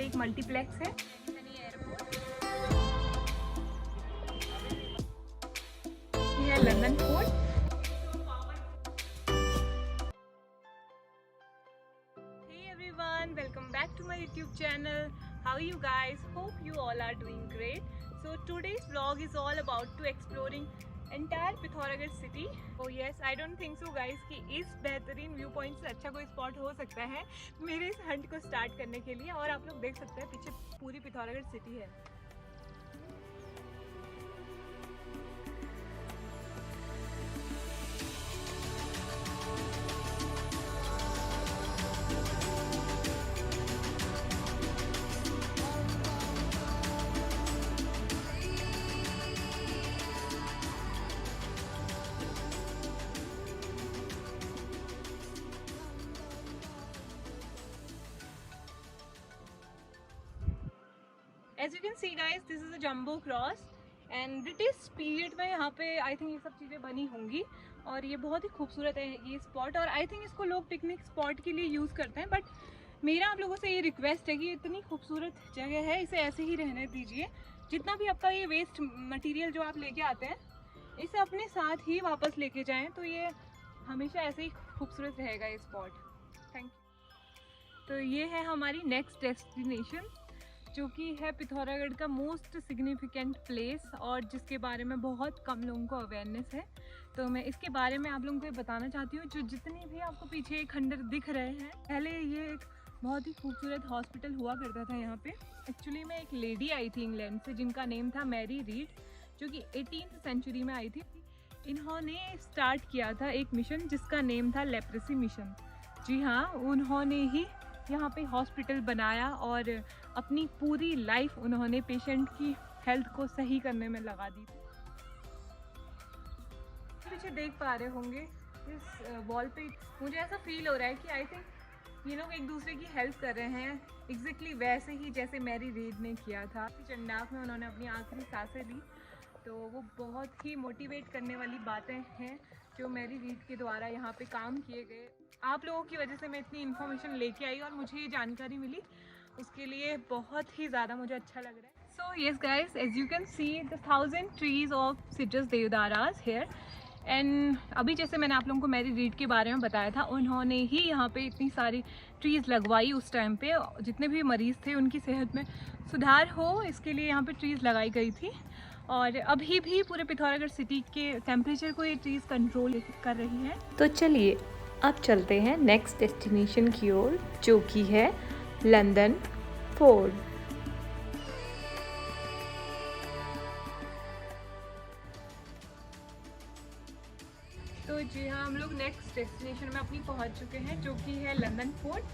पे एक मल्टीप्लेक्स है। ये है London fort. Hey everyone, welcome back to my YouTube channel. How are you guys? Hope you all are doing great. So today's vlog is all about to exploring entire Pithoragarh city. Oh yes, I don't think so guys कि इस बेहतरीन view point से अच्छा कोई spot हो सकता है मेरे इस हंट को स्टार्ट करने के लिए। और आप लोग देख सकते हैं पीछे पूरी पिथौरागढ़ सिटी है। As you can see guys, this is a jumbo cross and British period में यहाँ पे आई थिंक ये सब चीज़ें बनी होंगी और ये बहुत ही खूबसूरत है ये स्पॉट। और आई थिंक इसको लोग पिकनिक स्पॉट के लिए यूज़ करते हैं, बट मेरा आप लोगों से ये रिक्वेस्ट है कि इतनी खूबसूरत जगह है, इसे ऐसे ही रहने दीजिए। जितना भी आपका ये वेस्ट मटेरियल जो आप लेके आते हैं इसे अपने साथ ही वापस लेके जाएं, तो ये हमेशा ऐसे ही खूबसूरत रहेगा ये स्पॉट। Thank you. तो ये है हमारी नेक्स्ट डेस्टिनेशन जो कि है पिथौरागढ़ का मोस्ट सिग्निफिकेंट प्लेस और जिसके बारे में बहुत कम लोगों को अवेयरनेस है। तो मैं इसके बारे में आप लोगों को ये बताना चाहती हूँ। जो जितने भी आपको पीछे एक खंडर दिख रहे हैं, पहले ये एक बहुत ही खूबसूरत हॉस्पिटल हुआ करता था यहाँ पे। एक्चुअली में एक लेडी आई थी इंग्लैंड से जिनका नेम था मैरी रीड, जो कि 18th सेंचुरी में आई थी। इन्होंने स्टार्ट किया था एक मिशन जिसका नेम था लेप्रेसी मिशन। जी हाँ, उन्होंने ही यहाँ पे हॉस्पिटल बनाया और अपनी पूरी लाइफ उन्होंने पेशेंट की हेल्थ को सही करने में लगा दी। पीछे देख पा रहे होंगे इस वॉल पे मुझे ऐसा फील हो रहा है कि आई थिंक ये लोग एक दूसरे की हेल्प कर रहे हैं, एग्जैक्टली वैसे ही जैसे मैरी रीड ने किया था। चंडाक में उन्होंने अपनी आखिरी सांसें ली, तो वो बहुत ही मोटिवेट करने वाली बातें हैं जो मैरी रीड के द्वारा यहाँ पे काम किए गए। आप लोगों की वजह से मैं इतनी इन्फॉर्मेशन लेके आई और मुझे ये जानकारी मिली, उसके लिए बहुत ही ज़्यादा मुझे अच्छा लग रहा है। So yes guys, as you can see the 1000 trees of cedrus deodaras here. And अभी जैसे मैंने आप लोगों को मैरी रीड के बारे में बताया था, उन्होंने ही यहाँ पे इतनी सारी ट्रीज़ लगवाई उस टाइम पे। जितने भी मरीज़ थे उनकी सेहत में सुधार हो इसके लिए यहाँ पे ट्रीज़ लगाई गई थी। और अभी भी पूरे पिथौरागढ़ सिटी के टेम्परेचर को ये ट्रीज़ कंट्रोल कर रही है। तो चलिए अब चलते हैं नेक्स्ट डेस्टिनेशन की ओर, जो कि है लंदन फोर्ट। तो जी हाँ, हम लोग नेक्स्ट डेस्टिनेशन में अपनी पहुंच चुके हैं जो कि है लंदन फोर्ट।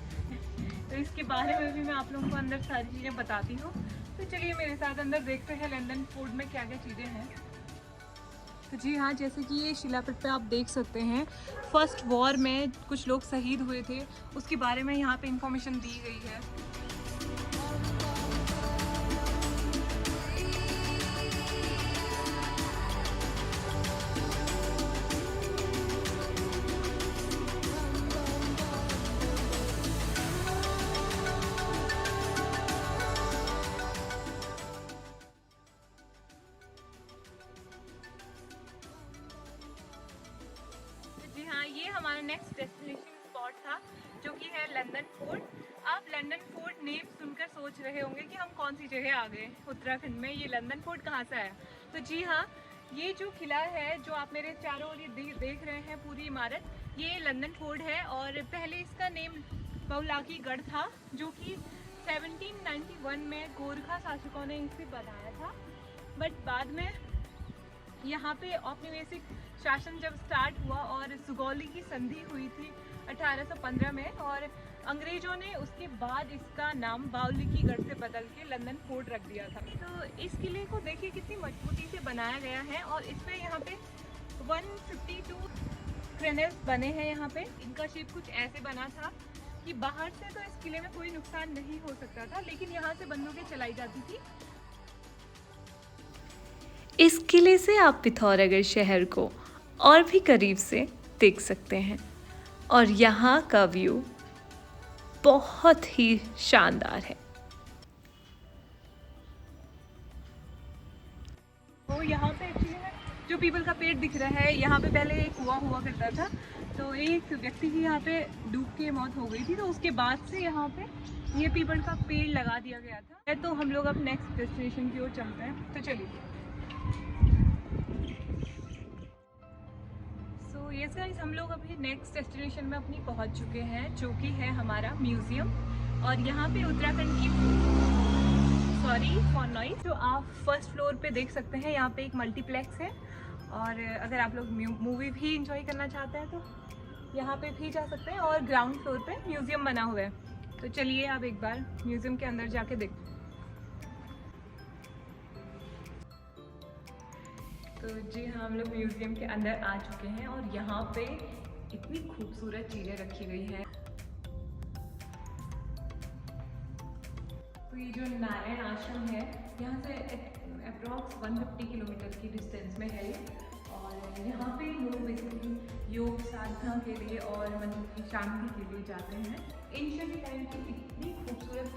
तो इसके बारे में भी मैं आप लोगों को अंदर सारी चीज़ें बताती हूँ। तो चलिए मेरे साथ अंदर देखते हैं लंदन फोर्ट में क्या क्या चीज़ें हैं। तो जी हाँ, जैसे कि ये शिलापट पे आप देख सकते हैं, फर्स्ट वॉर में कुछ लोग शहीद हुए थे, उसके बारे में यहाँ पे इंफॉर्मेशन दी गई है। जी हाँ, ये हमारा नेक्स्ट डेस्टिनेशन स्पॉट था जो कि है लंदन फोर्ट। आप लंदन फोर्ट नेम सुनकर सोच रहे होंगे कि हम कौन सी जगह आ गए उत्तराखंड में, ये लंदन फोर्ट कहाँ से आया। तो जी हाँ, ये जो किला है जो आप मेरे चारों ओर ये देख रहे हैं पूरी इमारत, ये लंदन फोर्ट है। और पहले इसका नेम बहुलाकी गढ़ था जो कि 1791 में गोरखा शासकों ने इसे बनाया था। बट बाद में यहाँ पे औपनिवेशिक शासन जब स्टार्ट हुआ और सुगौली की संधि हुई थी 1815 में, और अंग्रेजों ने उसके बाद इसका नाम बावली गढ़ से बदल के लंदन फोर्ट रख दिया था। तो इस किले को देखिए कितनी मजबूती से बनाया गया है और इसमें यहाँ पे 152 क्रेनल्स बने हैं। यहाँ पे इनका शेप कुछ ऐसे बना था कि बाहर से तो इस किले में कोई नुकसान नहीं हो सकता था, लेकिन यहाँ से बंदूकें चलाई जाती थी। इस किले से आप पिथौरागढ़ शहर को और भी करीब से देख सकते हैं और यहाँ का व्यू बहुत ही शानदार है। पेड़ दिख रहा है, यहाँ पे पहले एक कुआं हुआ करता था, तो एक व्यक्ति की यहाँ पे डूब के मौत हो गई थी, तो उसके बाद से यहाँ पे ये पीपल का पेड़ लगा दिया गया था। तो हम लोग अब नेक्स्ट डेस्टिनेशन की ओर चलते हैं, तो चलिए। सो यस गाइस, हम लोग अभी नेक्स्ट डेस्टिनेशन में अपनी पहुँच चुके हैं, जो कि है हमारा म्यूज़ियम। और यहाँ पे उत्तराखंड की सॉरी फॉर नॉइस, तो आप फर्स्ट फ्लोर पे देख सकते हैं, यहाँ पे एक मल्टीप्लेक्स है, और अगर आप लोग मूवी भी इंजॉय करना चाहते हैं तो यहाँ पे भी जा सकते हैं। और ग्राउंड फ्लोर पे म्यूज़ियम बना हुआ है, तो चलिए आप एक बार म्यूज़ियम के अंदर जाके देखते हैं। तो जी हाँ, हम लोग म्यूज़ियम के अंदर आ चुके हैं और यहाँ पे इतनी खूबसूरत चीज़ें रखी गई हैं। तो ये जो नारायण आश्रम है, यहाँ से अप्रॉक्स 150 किलोमीटर की डिस्टेंस में है ये। और यहाँ पे लोग बेसिकली योग साधना के लिए और मन की शांति के लिए जाते हैं। एंशिएंट टाइम की इतनी खूबसूरत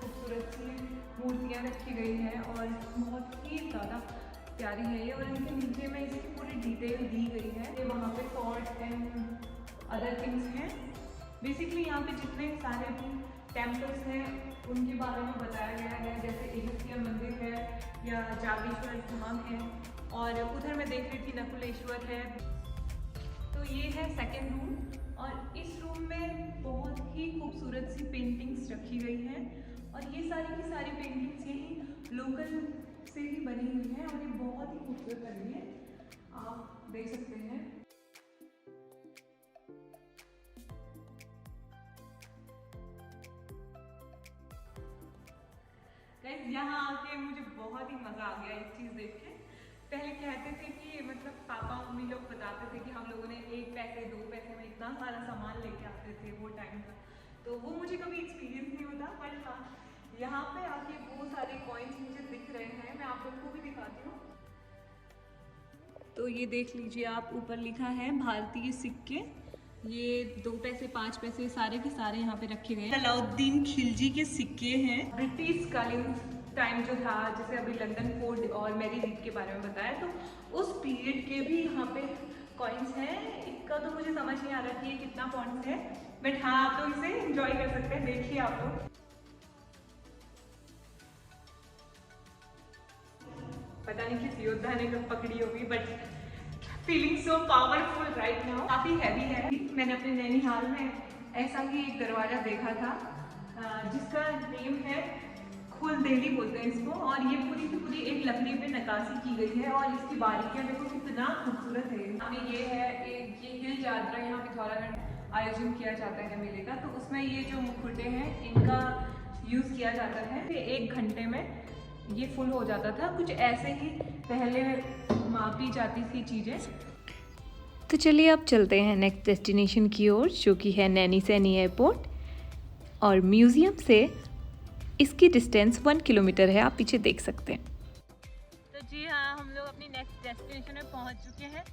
सी मूर्तियाँ रखी गई हैं और बहुत ही ज़्यादा प्यारी है ये। और इनके नीचे में इसकी पूरी डिटेल दी गई है। ये वहाँ पे सॉर्ट एंड अदर थिंग्स हैं। बेसिकली यहाँ पे जितने सारे भी टेम्पल्स हैं उनके बारे में बताया गया है, जैसे अगस्त्य मंदिर है या जागेश्वर धाम है, और उधर मैं देख रही थी नकुलेश्वर है। तो ये है सेकेंड रूम, और इस रूम में बहुत ही खूबसूरत सी पेंटिंग्स रखी गई हैं। और ये सारी की सारी पेंटिंग्स यही लोकल से ही बनी हुई है, और ये बहुत ही खूबसूरत लग रही है, आप देख सकते हैं। यहाँ आके मुझे बहुत ही मज़ा आ गया एक चीज़ देख के। पहले कहते थे कि मतलब पापा मम्मी लोग बताते थे कि हम लोगों ने 1 पैसे 2 पैसे में इतना सारा सामान लेके आते थे वो टाइम का, तो वो मुझे कभी एक्सपीरियंस नहीं होता। बट हाँ, यहाँ पे आके वो सारे कॉइन्स मुझे दिख रहे हैं, मैं आप लोगों को भी दिखाती हूँ। तो ये देख लीजिए आप, ऊपर लिखा है भारतीय सिक्के। ये 2 पैसे 5 पैसे सारे के सारे यहाँ पे रखे गए हैं। अलाउद्दीन खिलजी के सिक्के हैं। ब्रिटिश कालीन टाइम जो था, जैसे अभी लंदन फोर्ट और मैरी रीड के बारे में बताया, तो उस पीरियड के भी यहाँ पे कॉइन्स हैं। इसका तो मुझे समझ नहीं आ रहा कि ये कितना पॉइंट्स है, बट हाँ आप लोग इसे एंजॉय कर सकते हैं। देखिए आप लोग, पता नहीं किस योद्धा ने कब पकड़ी होगी, but feeling so powerful right now. काफ़ी हैवी है। मैंने अपने नैनीहाल में ऐसा ही एक दरवाज़ा देखा था, जिसका नेम है खुलदेली बोलते हैं इसको, और ये पूरी की पूरी एक लकड़ी पे नक्काशी की गई है, और इसकी बारीकियाँ देखो कितना खूबसूरत है। हमें ये है ये हिल यात्रा यहाँ पिथौरागढ़ आयोजन किया जाता है मेले का, तो उसमें ये जो मुखौटे हैं इनका यूज़ किया जाता है। 1 घंटे में ये फुल हो जाता था। कुछ ऐसे ही पहले मापी जाती थी चीज़ें। तो चलिए अब चलते हैं नेक्स्ट डेस्टिनेशन की ओर, जो कि है नैनी सैनी एयरपोर्ट। और म्यूज़ियम से इसकी डिस्टेंस 1 किलोमीटर है, आप पीछे देख सकते हैं। तो जी हाँ, हम लोग अपनी नेक्स्ट डेस्टिनेशन में पहुंच चुके हैं।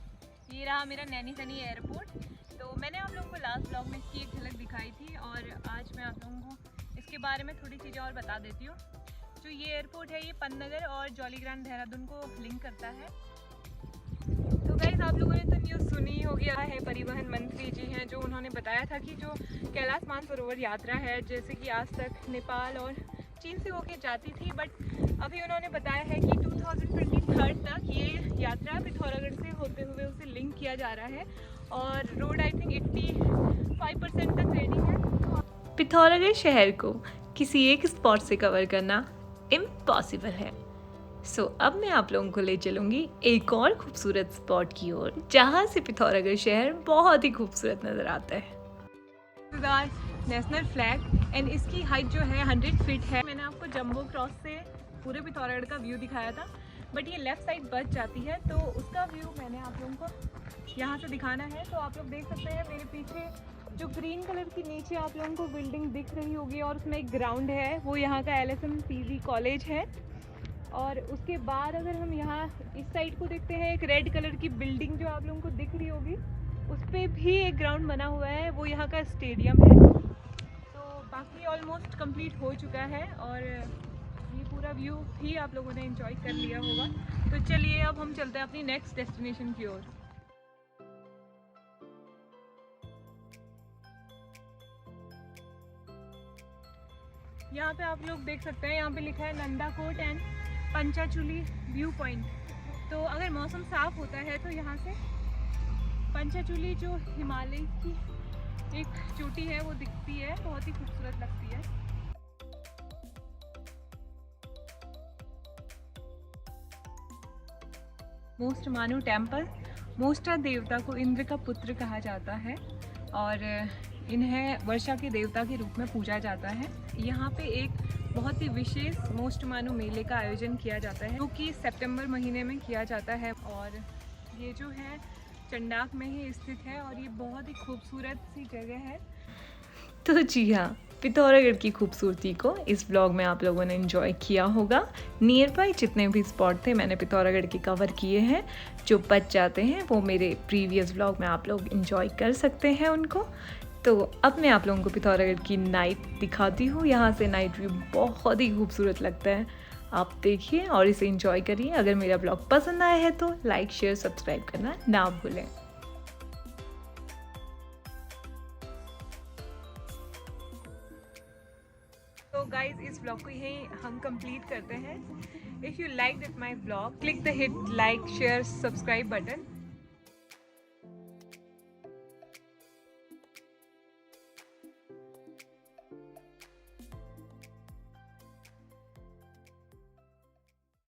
ये रहा मेरा नैनी सैनी एयरपोर्ट। तो मैंने आप लोगों को लास्ट ब्लॉग में इसकी एक झलक दिखाई थी, और आज मैं आप लोगों को इसके बारे में थोड़ी चीज़ें और बता देती हूँ। जो ये एयरपोर्ट है, ये पन्नगर और जॉलीग्रांट देहरादून को लिंक करता है। तो गाइस, आप लोगों ने तो न्यूज़ सुनी होगी है, परिवहन मंत्री जी हैं, जो उन्होंने बताया था कि जो कैलाश मानसरोवर यात्रा है, जैसे कि आज तक नेपाल और चीन से होके जाती थी, बट अभी उन्होंने बताया है कि 2023 तक ये यात्रा पिथौरागढ़ से होते हुए उसे लिंक किया जा रहा है, और रोड आई थिंक 85% तक रेडी है। पिथौरागढ़ शहर को किसी एक स्पॉट से कवर करना इम्पॉसिबल है। सो अब मैं आप लोगों को ले चलूँगी एक और खूबसूरत स्पॉट की ओर, जहाँ से पिथौरागढ़ शहर बहुत ही खूबसूरत नज़र आता है। नेशनल फ्लैग, एंड इसकी हाइट जो है 100 फीट है। मैंने आपको जंबो क्रॉस से पूरे पिथौरागढ़ का व्यू दिखाया था, बट ये लेफ़्ट साइड बच जाती है, तो उसका व्यू मैंने आप लोगों को यहाँ से दिखाना है। तो आप लोग देख सकते हैं मेरे पीछे जो ग्रीन कलर की नीचे आप लोगों को बिल्डिंग दिख रही होगी, और उसमें एक ग्राउंड है, वो यहाँ का LSM-PV कॉलेज है। और उसके बाद अगर हम यहाँ इस साइड को देखते हैं, एक रेड कलर की बिल्डिंग जो आप लोगों को दिख रही होगी, उस पर भी एक ग्राउंड बना हुआ है, वो यहाँ का स्टेडियम है। तो बाकी ऑलमोस्ट कंप्लीट हो चुका है, और ये पूरा व्यू भी आप लोगों ने एंजॉय कर लिया होगा। तो चलिए अब हम चलते हैं अपनी नेक्स्ट डेस्टिनेशन की ओर। यहाँ पे आप लोग देख सकते हैं, यहाँ पे लिखा है Nandakot and Panchachuli view point. तो अगर मौसम साफ होता है तो यहाँ से पंचाचूली जो हिमालय की एक चोटी है वो दिखती है, बहुत ही खूबसूरत लगती है। मोस्ट मानु टेम्पल, मोस्टा देवता को इंद्र का पुत्र कहा जाता है और इन्हें वर्षा के देवता के रूप में पूजा जाता है। यहाँ पे एक बहुत ही विशेष मोस्ट मानु मेले का आयोजन किया जाता है जो कि सितंबर महीने में किया जाता है और ये जो है चंडाक में ही स्थित है और ये बहुत ही खूबसूरत सी जगह है। तो जी हाँ, पिथौरागढ़ की खूबसूरती को इस ब्लॉग में आप लोगों ने एंजॉय किया होगा। नियर बाय जितने भी स्पॉट थे मैंने पिथौरागढ़ के कवर किए हैं। जो बच जाते हैं वो मेरे प्रीवियस ब्लॉग में आप लोग एंजॉय कर सकते हैं उनको। तो अब मैं आप लोगों को पिथौरागढ़ की नाइट दिखाती हूँ। यहाँ से नाइट व्यू बहुत ही खूबसूरत लगता है, आप देखिए और इसे एंजॉय करिए। अगर मेरा ब्लॉग पसंद आया है तो लाइक शेयर सब्सक्राइब करना ना भूलें। तो गाइज इस ब्लॉग को यहीं हम कंप्लीट करते हैं। If you like this my blog, click the hit like share subscribe button